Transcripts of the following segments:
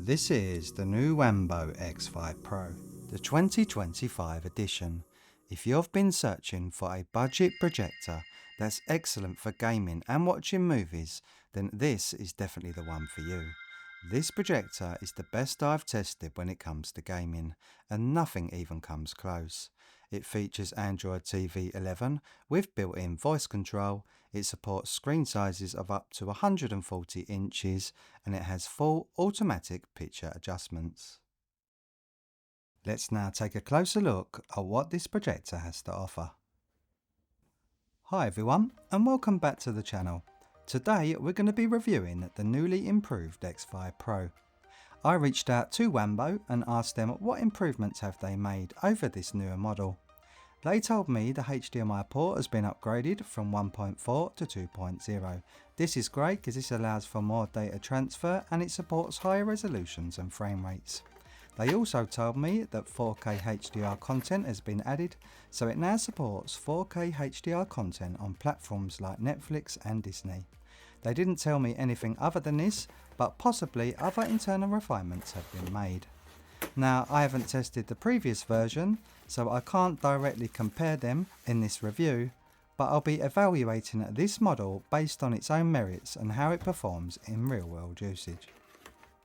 This is the new Wanbo X5 Pro, the 2025 edition. If you've been searching for a budget projector that's excellent for gaming and watching movies, then this is definitely the one for you. This projector is the best I've tested when it comes to gaming, and nothing even comes close. It features Android TV 11 with built-in voice control. It supports screen sizes of up to 140 inches and it has full automatic picture adjustments. Let's now take a closer look at what this projector has to offer. Hi everyone, and welcome back to the channel. Today we're going to be reviewing the newly improved X5 Pro. I reached out to Wanbo and asked them what improvements have they made over this newer model. They told me the HDMI port has been upgraded from 1.4 to 2.0. This is great because this allows for more data transfer and it supports higher resolutions and frame rates. They also told me that 4K HDR content has been added, so it now supports 4K HDR content on platforms like Netflix and Disney. They didn't tell me anything other than this, but possibly other internal refinements have been made. Now, I haven't tested the previous version, so I can't directly compare them in this review, but I'll be evaluating this model based on its own merits and how it performs in real world usage.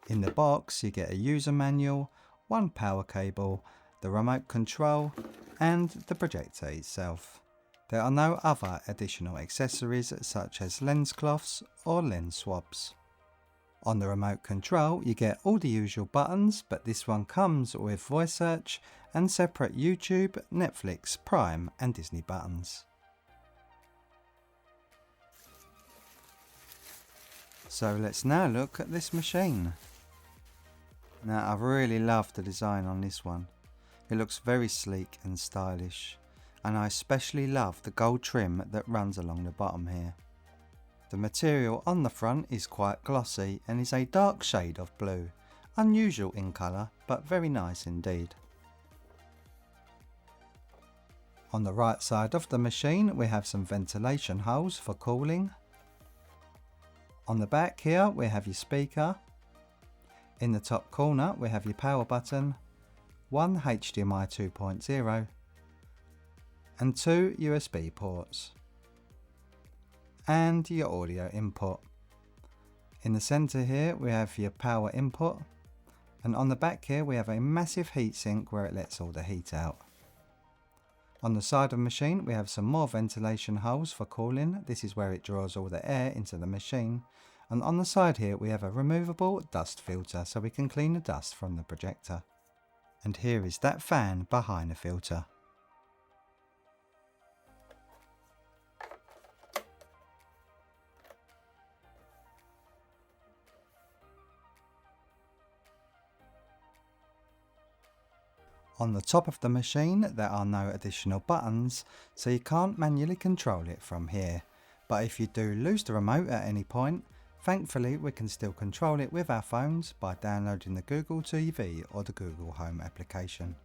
In the box you get a user manual, one power cable, the remote control and the projector itself. There are no other additional accessories such as lens cloths or lens swabs. On the remote control you get all the usual buttons, but this one comes with voice search and separate YouTube, Netflix, Prime and Disney buttons. So let's now look at this machine. Now I really love the design on this one. It looks very sleek and stylish, and I especially love the gold trim that runs along the bottom here. The material on the front is quite glossy and is a dark shade of blue, unusual in colour but very nice indeed. On the right side of the machine we have some ventilation holes for cooling. On the back here we have your speaker. In the top corner we have your power button, one HDMI 2.0 and two USB ports, and your audio input. In the center here we have your power input, and on the back here we have a massive heatsink where it lets all the heat out. On the side of the machine we have some more ventilation holes for cooling. This is where it draws all the air into the machine, and on the side here we have a removable dust filter so we can clean the dust from the projector. And here is that fan behind the filter. On the top of the machine there are no additional buttons, so you can't manually control it from here, but if you do lose the remote at any point, thankfully we can still control it with our phones by downloading the Google TV or the Google Home application.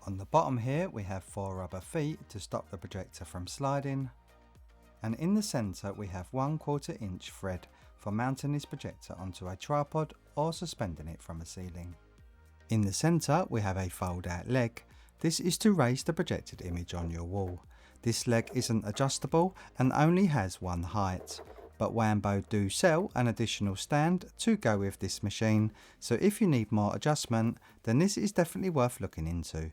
On the bottom here we have 4 rubber feet to stop the projector from sliding, and in the centre we have 1/4 inch thread for mounting this projector onto a tripod or suspending it from a ceiling. In the centre we have a fold out leg. This is to raise the projected image on your wall. This leg isn't adjustable and only has one height, but Wanbo do sell an additional stand to go with this machine, so if you need more adjustment then this is definitely worth looking into.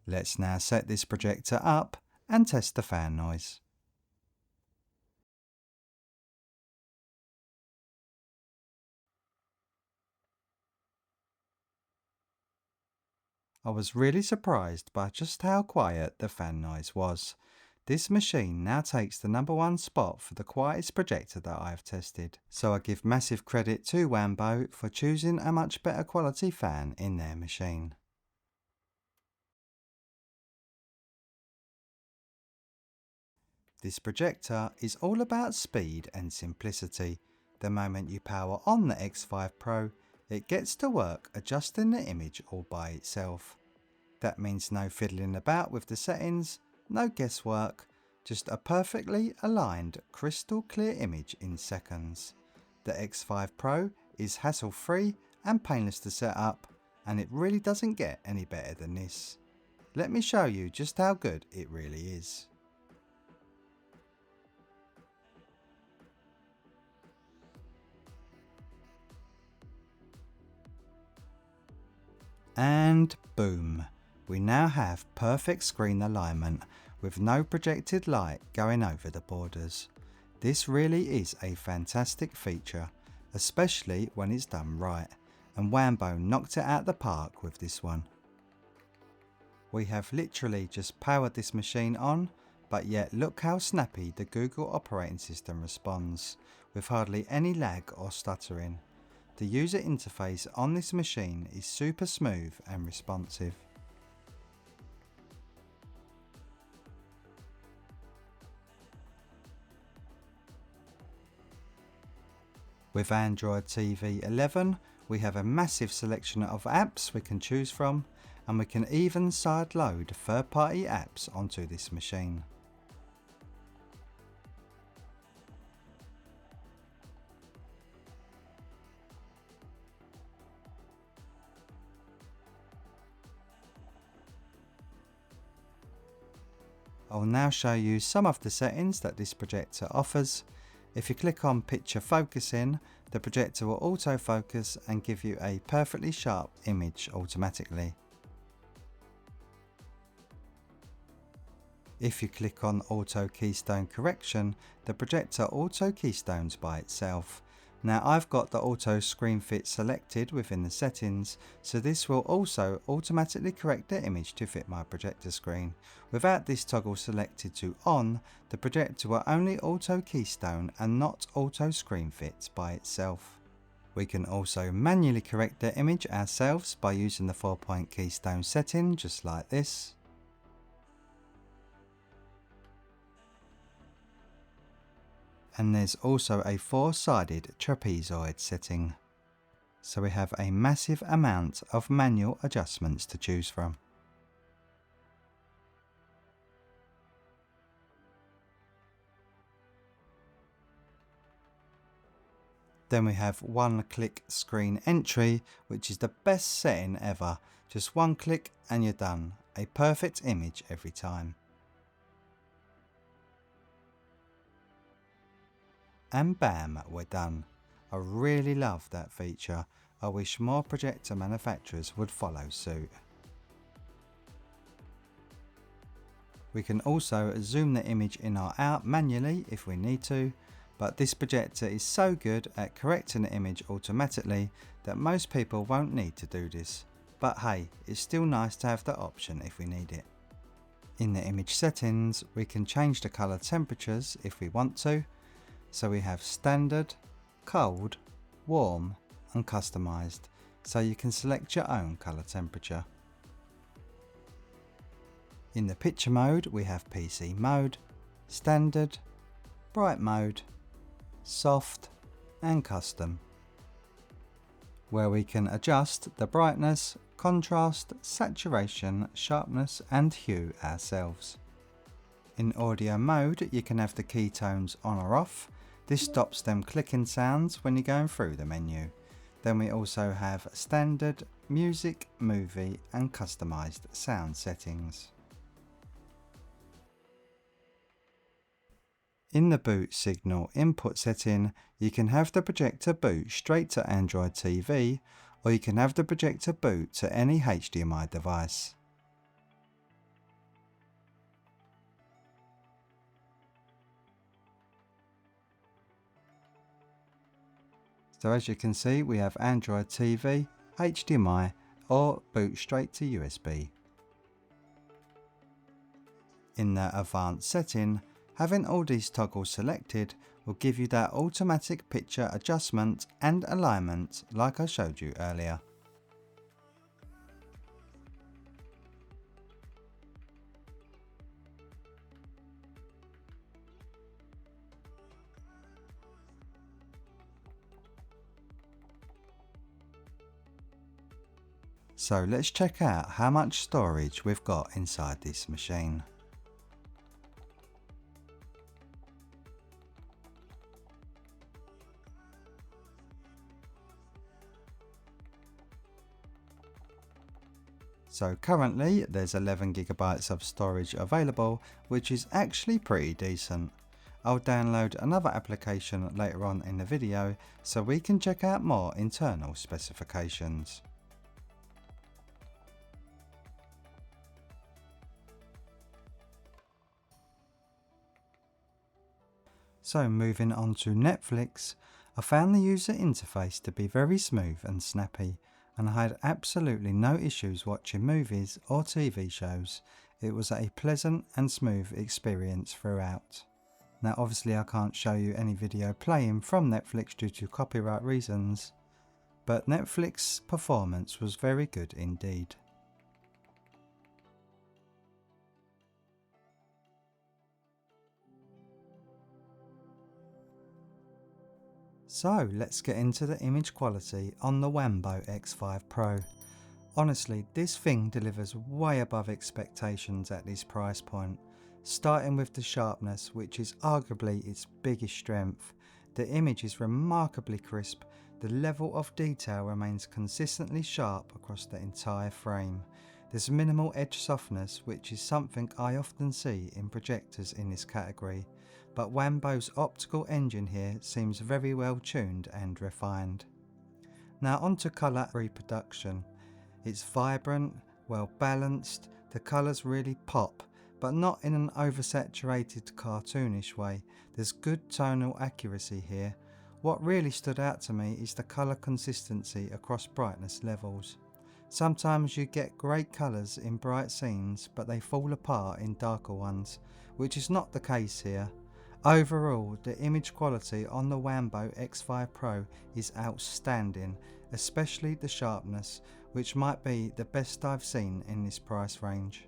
Let's now set this projector up and test the fan noise. I was really surprised by just how quiet the fan noise was. This machine now takes the #1 spot for the quietest projector that I have tested, so I give massive credit to Wanbo for choosing a much better quality fan in their machine. This projector is all about speed and simplicity. The moment you power on the X5 Pro, it gets to work adjusting the image all by itself. That means no fiddling about with the settings, no guesswork, just a perfectly aligned crystal clear image in seconds. The X5 Pro is hassle-free and painless to set up, and it really doesn't get any better than this. Let me show you just how good it really is. And boom, we now have perfect screen alignment with no projected light going over the borders. This really is a fantastic feature, especially when it's done right, and Wanbo knocked it out the park with this one. We have literally just powered this machine on, but yet look how snappy the Google operating system responds, with hardly any lag or stuttering. The user interface on this machine is super smooth and responsive. With Android TV 11, we have a massive selection of apps we can choose from, and we can even sideload third-party apps onto this machine. I'll now show you some of the settings that this projector offers. If you click on picture focusing, the projector will autofocus and give you a perfectly sharp image automatically. If you click on auto keystone correction, the projector auto keystones by itself. Now I've got the auto screen fit selected within the settings, so this will also automatically correct the image to fit my projector screen. Without this toggle selected to on, the projector will only auto keystone and not auto screen fit by itself. We can also manually correct the image ourselves by using the 4-point keystone setting, just like this. And there's also a 4-sided trapezoid setting. So we have a massive amount of manual adjustments to choose from. Then we have one-click screen entry, which is the best setting ever. Just one click and you're done. A perfect image every time. And bam, we're done. I really love that feature. I wish more projector manufacturers would follow suit. We can also zoom the image in or out manually if we need to, but this projector is so good at correcting the image automatically that most people won't need to do this. But hey, it's still nice to have the option if we need it. In the image settings, we can change the color temperatures if we want to. So we have standard, cold, warm and customized, so you can select your own color temperature. In the picture mode we have PC mode, standard, bright mode, soft and custom, where we can adjust the brightness, contrast, saturation, sharpness and hue ourselves. In audio mode you can have the key tones on or off. This stops them clicking sounds when you're going through the menu. Then we also have standard, music, movie and customized sound settings. In the boot signal input setting, you can have the projector boot straight to Android TV, or you can have the projector boot to any HDMI device. So as you can see, we have Android TV, HDMI or boot straight to USB. In the advanced setting, having all these toggles selected will give you that automatic picture adjustment and alignment like I showed you earlier. So let's check out how much storage we've got inside this machine. So currently there's 11 gigabytes of storage available, which is actually pretty decent. I'll download another application later on in the video so we can check out more internal specifications. So moving on to Netflix, I found the user interface to be very smooth and snappy, and I had absolutely no issues watching movies or TV shows. It was a pleasant and smooth experience throughout. Now obviously I can't show you any video playing from Netflix due to copyright reasons, but Netflix performance was very good indeed. So let's get into the image quality on the Wanbo X5 Pro. Honestly, this thing delivers way above expectations at this price point. Starting with the sharpness, which is arguably its biggest strength. The image is remarkably crisp, the level of detail remains consistently sharp across the entire frame. There's minimal edge softness, which is something I often see in projectors in this category, but Wanbo's optical engine here seems very well tuned and refined. Now onto colour reproduction. It's vibrant, well balanced, the colours really pop, but not in an oversaturated cartoonish way. There's good tonal accuracy here. What really stood out to me is the colour consistency across brightness levels. Sometimes you get great colours in bright scenes, but they fall apart in darker ones, which is not the case here. Overall, the image quality on the Wanbo X5 Pro is outstanding, especially the sharpness, which might be the best I've seen in this price range.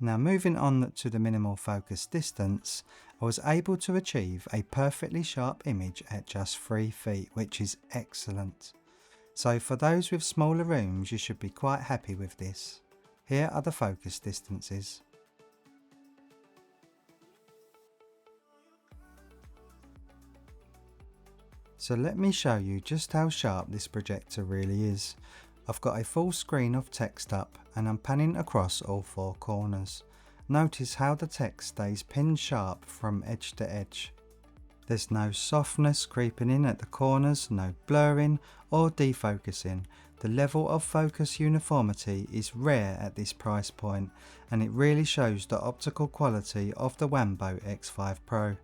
Now moving on to the minimal focus distance, I was able to achieve a perfectly sharp image at just 3 feet, which is excellent. So for those with smaller rooms, you should be quite happy with this. Here are the focus distances. So let me show you just how sharp this projector really is. I've got a full screen of text up and I'm panning across all 4 corners. Notice how the text stays pin sharp from edge to edge. There's no softness creeping in at the corners, no blurring or defocusing. The level of focus uniformity is rare at this price point, and it really shows the optical quality of the Wanbo X5 Pro.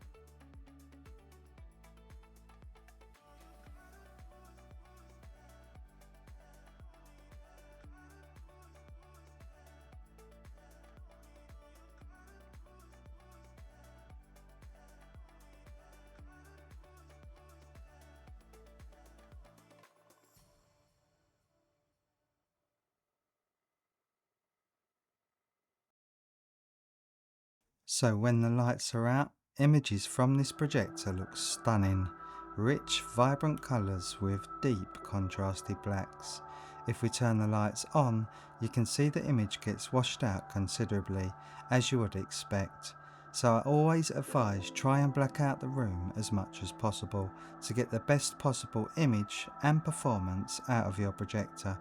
So when the lights are out, images from this projector look stunning. Rich, vibrant colours with deep contrasted blacks. If we turn the lights on, you can see the image gets washed out considerably, as you would expect. So I always advise try and black out the room as much as possible to get the best possible image and performance out of your projector.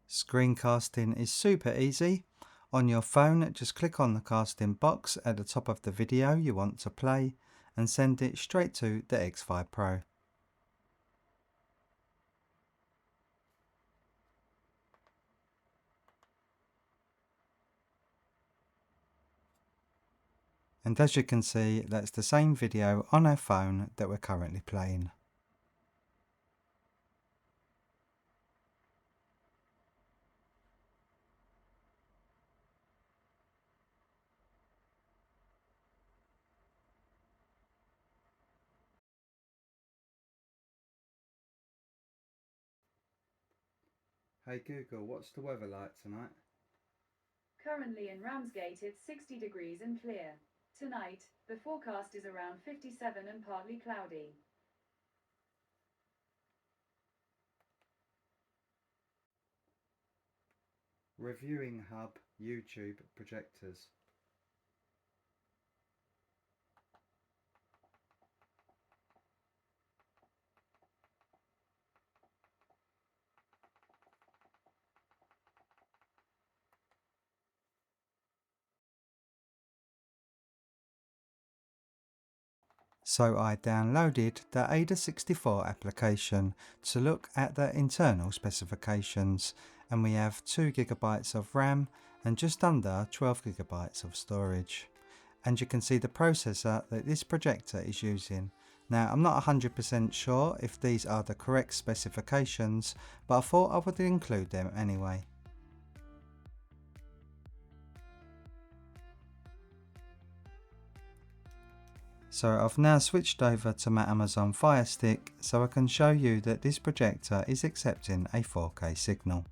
Screencasting is super easy. On your phone, just click on the casting box at the top of the video you want to play and send it straight to the X5 Pro. And as you can see, that's the same video on our phone that we're currently playing. Hey Google, what's the weather like tonight? Currently in Ramsgate it's 60 degrees and clear. Tonight, the forecast is around 57 and partly cloudy. Reviewing Hub, YouTube, projectors. So I downloaded the Ada64 application to look at the internal specifications, and we have 2 GB of RAM and just under 12 GB of storage. And you can see the processor that this projector is using. Now I'm not 100% sure if these are the correct specifications, but I thought I would include them anyway. So I've now switched over to my Amazon Fire Stick so I can show you that this projector is accepting a 4K signal.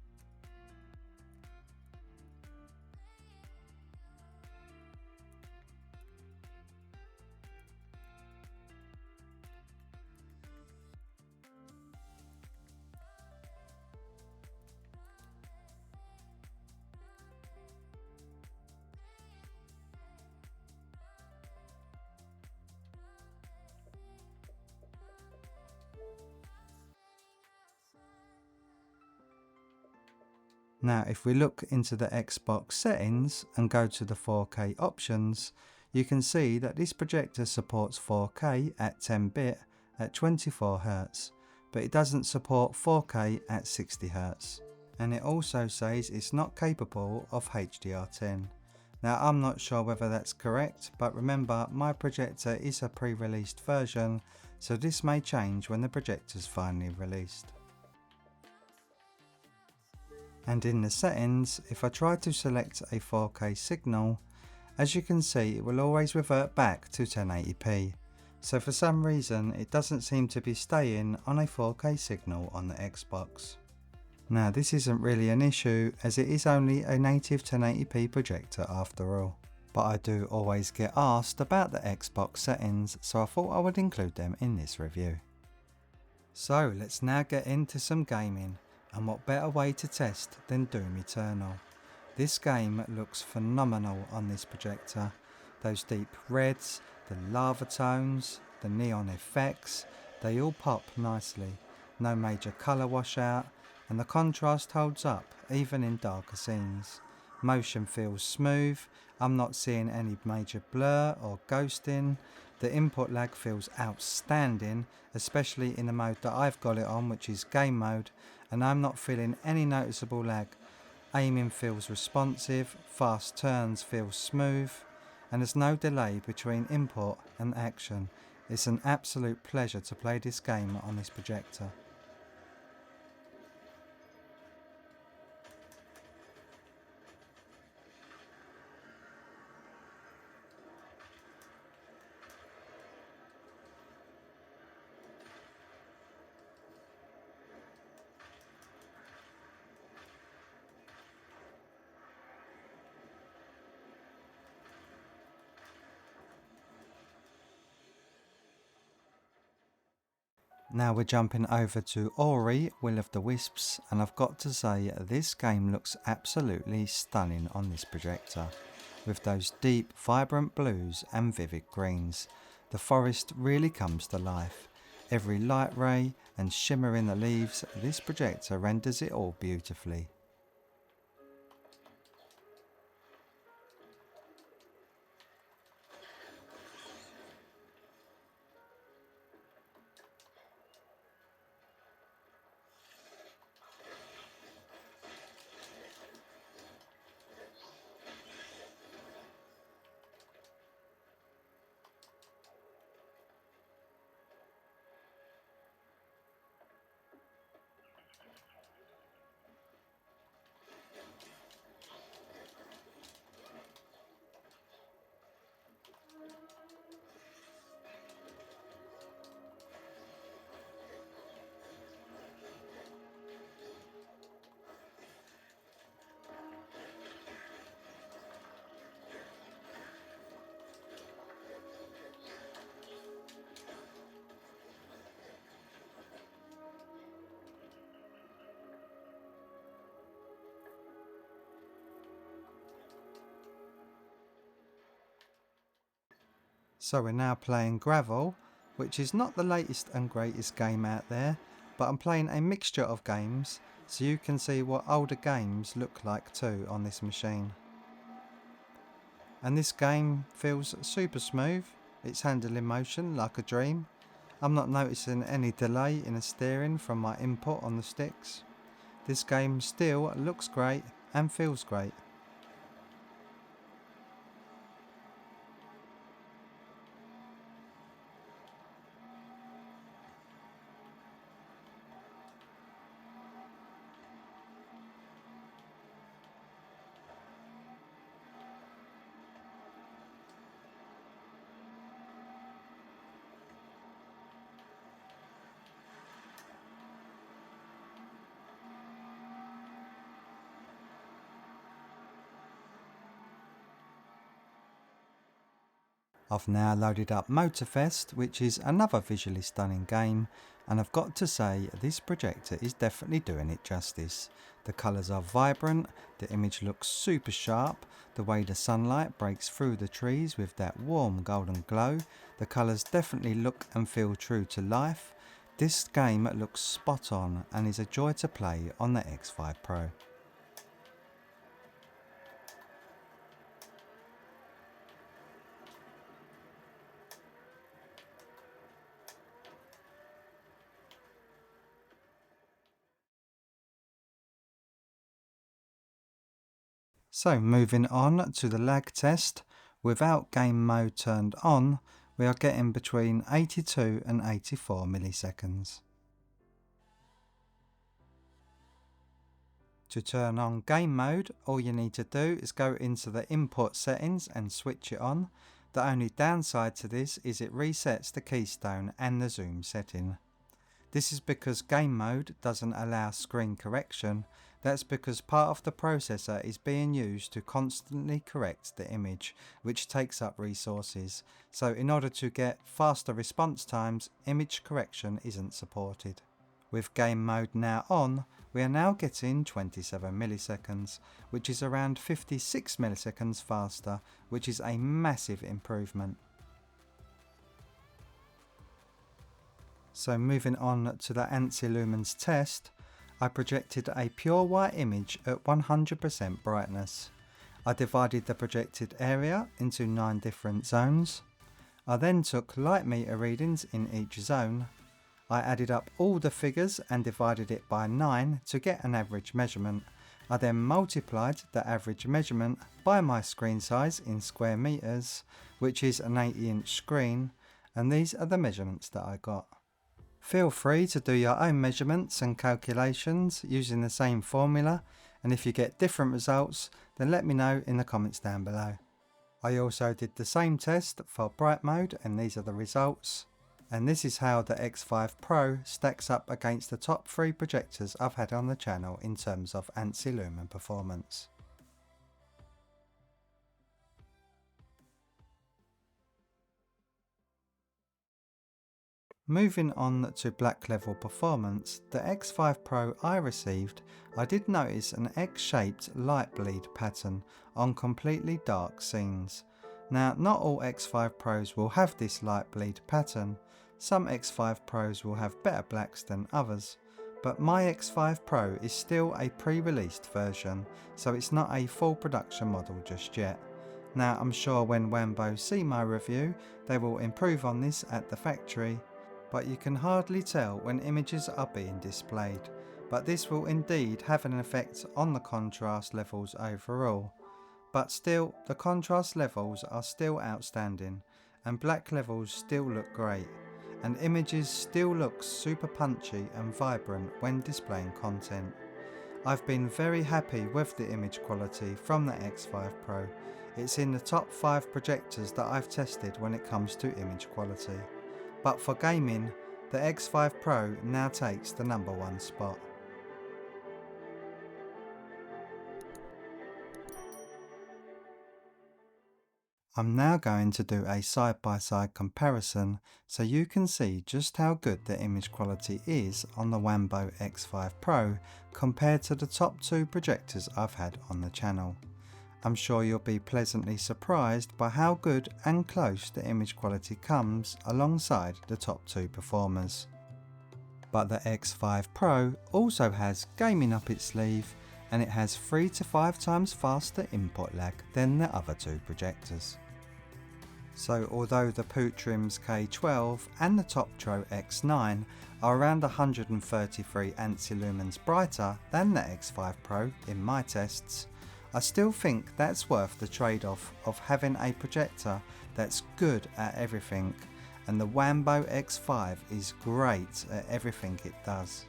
Now if we look into the Xbox settings and go to the 4K options, you can see that this projector supports 4K at 10-bit at 24Hz, but it doesn't support 4K at 60Hz. And it also says it's not capable of HDR10. Now I'm not sure whether that's correct, but remember my projector is a pre-released version, so this may change when the projector's finally released. And in the settings, if I try to select a 4K signal, as you can see it will always revert back to 1080p. So for some reason it doesn't seem to be staying on a 4K signal on the Xbox. Now this isn't really an issue as it is only a native 1080p projector after all. But I do always get asked about the Xbox settings, so I thought I would include them in this review. So let's now get into some gaming. And what better way to test than Doom Eternal. This game looks phenomenal on this projector. Those deep reds, the lava tones, the neon effects, they all pop nicely. No major colour washout, and the contrast holds up even in darker scenes. Motion feels smooth, I'm not seeing any major blur or ghosting. The input lag feels outstanding, especially in the mode that I've got it on, which is game mode, and I'm not feeling any noticeable lag. Aiming feels responsive, fast turns feel smooth, and there's no delay between input and action. It's an absolute pleasure to play this game on this projector. Now we're jumping over to Ori, Will of the Wisps, and I've got to say this game looks absolutely stunning on this projector. With those deep, vibrant blues and vivid greens, the forest really comes to life. Every light ray and shimmer in the leaves, this projector renders it all beautifully. So we're now playing Gravel, which is not the latest and greatest game out there, but I'm playing a mixture of games so you can see what older games look like too on this machine. And this game feels super smooth, it's handling motion like a dream. I'm not noticing any delay in the steering from my input on the sticks. This game still looks great and feels great. I've now loaded up Motorfest, which is another visually stunning game, and I've got to say this projector is definitely doing it justice. The colours are vibrant, the image looks super sharp, the way the sunlight breaks through the trees with that warm golden glow, the colours definitely look and feel true to life. This game looks spot on and is a joy to play on the X5 Pro. So moving on to the lag test, without game mode turned on, we are getting between 82 and 84 milliseconds. To turn on game mode, all you need to do is go into the input settings and switch it on. The only downside to this is it resets the keystone and the zoom setting. This is because game mode doesn't allow screen correction. That's because part of the processor is being used to constantly correct the image, which takes up resources. So in order to get faster response times, image correction isn't supported. With game mode now on, we are now getting 27 milliseconds, which is around 56 milliseconds faster, which is a massive improvement. So moving on to the Ansi Lumens test, I projected a pure white image at 100% brightness. I divided the projected area into 9 different zones. I then took light meter readings in each zone. I added up all the figures and divided it by 9 to get an average measurement. I then multiplied the average measurement by my screen size in square meters, which is an 80-inch screen, and these are the measurements that I got. Feel free to do your own measurements and calculations using the same formula, and if you get different results, then let me know in the comments down below. I also did the same test for bright mode, and these are the results. And this is how the X5 Pro stacks up against the top 3 projectors I've had on the channel in terms of Ansi Lumen performance. Moving on to black level performance, the X5 Pro I received, I did notice an X-shaped light bleed pattern on completely dark scenes. Now, not all X5 Pros will have this light bleed pattern. Some X5 Pros will have better blacks than others, but my X5 Pro is still a pre-released version, so it's not a full production model just yet. Now, I'm sure when Wanbo see my review, they will improve on this at the factory, but you can hardly tell when images are being displayed, but this will indeed have an effect on the contrast levels overall. But still, the contrast levels are still outstanding, and black levels still look great, and images still look super punchy and vibrant when displaying content. I've been very happy with the image quality from the X5 Pro. It's in the top 5 projectors that I've tested when it comes to image quality. But for gaming, the X5 Pro now takes the #1 spot. I'm now going to do a side-by-side comparison so you can see just how good the image quality is on the Wanbo X5 Pro compared to the top 2 projectors I've had on the channel. I'm sure you'll be pleasantly surprised by how good and close the image quality comes alongside the top two performers. But the X5 Pro also has gaming up its sleeve, and it has 3 to 5 times faster input lag than the other two projectors. So although the Putrim's K12 and the Toptro X9 are around 133 Ansi lumens brighter than the X5 Pro in my tests, I still think that's worth the trade-off of having a projector that's good at everything, and the Wanbo X5 is great at everything it does.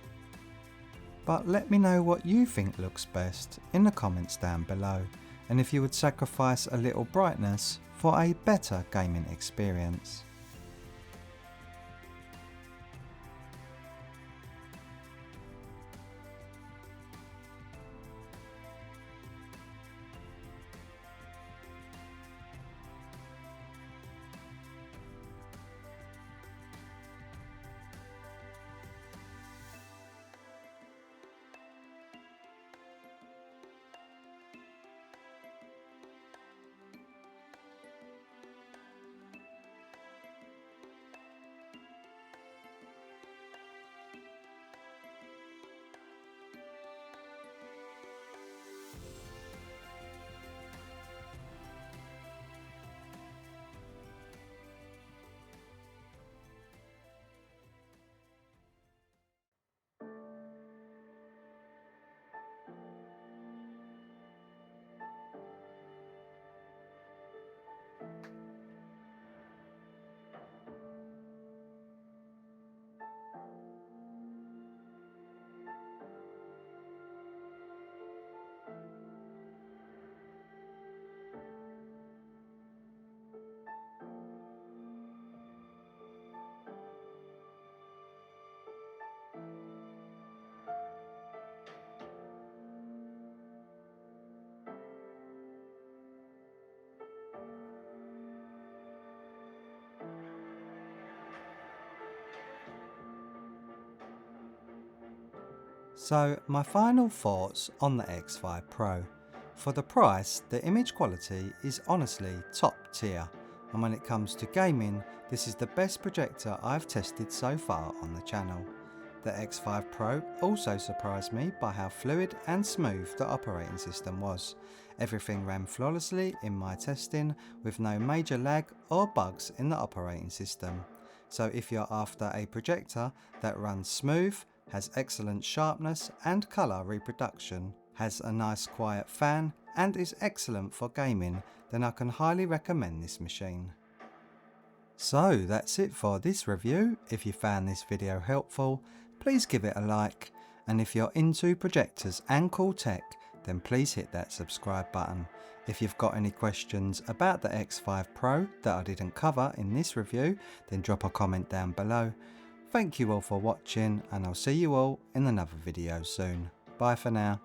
But let me know what you think looks best in the comments down below, and if you would sacrifice a little brightness for a better gaming experience. So my final thoughts on the X5 Pro. For the price, the image quality is honestly top tier, and when it comes to gaming, this is the best projector I've tested so far on the channel. The X5 Pro also surprised me by how fluid and smooth the operating system was. Everything ran flawlessly in my testing with no major lag or bugs in the operating system. So if you're after a projector that runs smooth, has excellent sharpness and colour reproduction, has a nice quiet fan and is excellent for gaming, then I can highly recommend this machine. So that's it for this review. If you found this video helpful, please give it a like, and if you're into projectors and cool tech, then please hit that subscribe button. If you've got any questions about the X5 Pro that I didn't cover in this review, then drop a comment down below. Thank you all for watching, and I'll see you all in another video soon. Bye for now.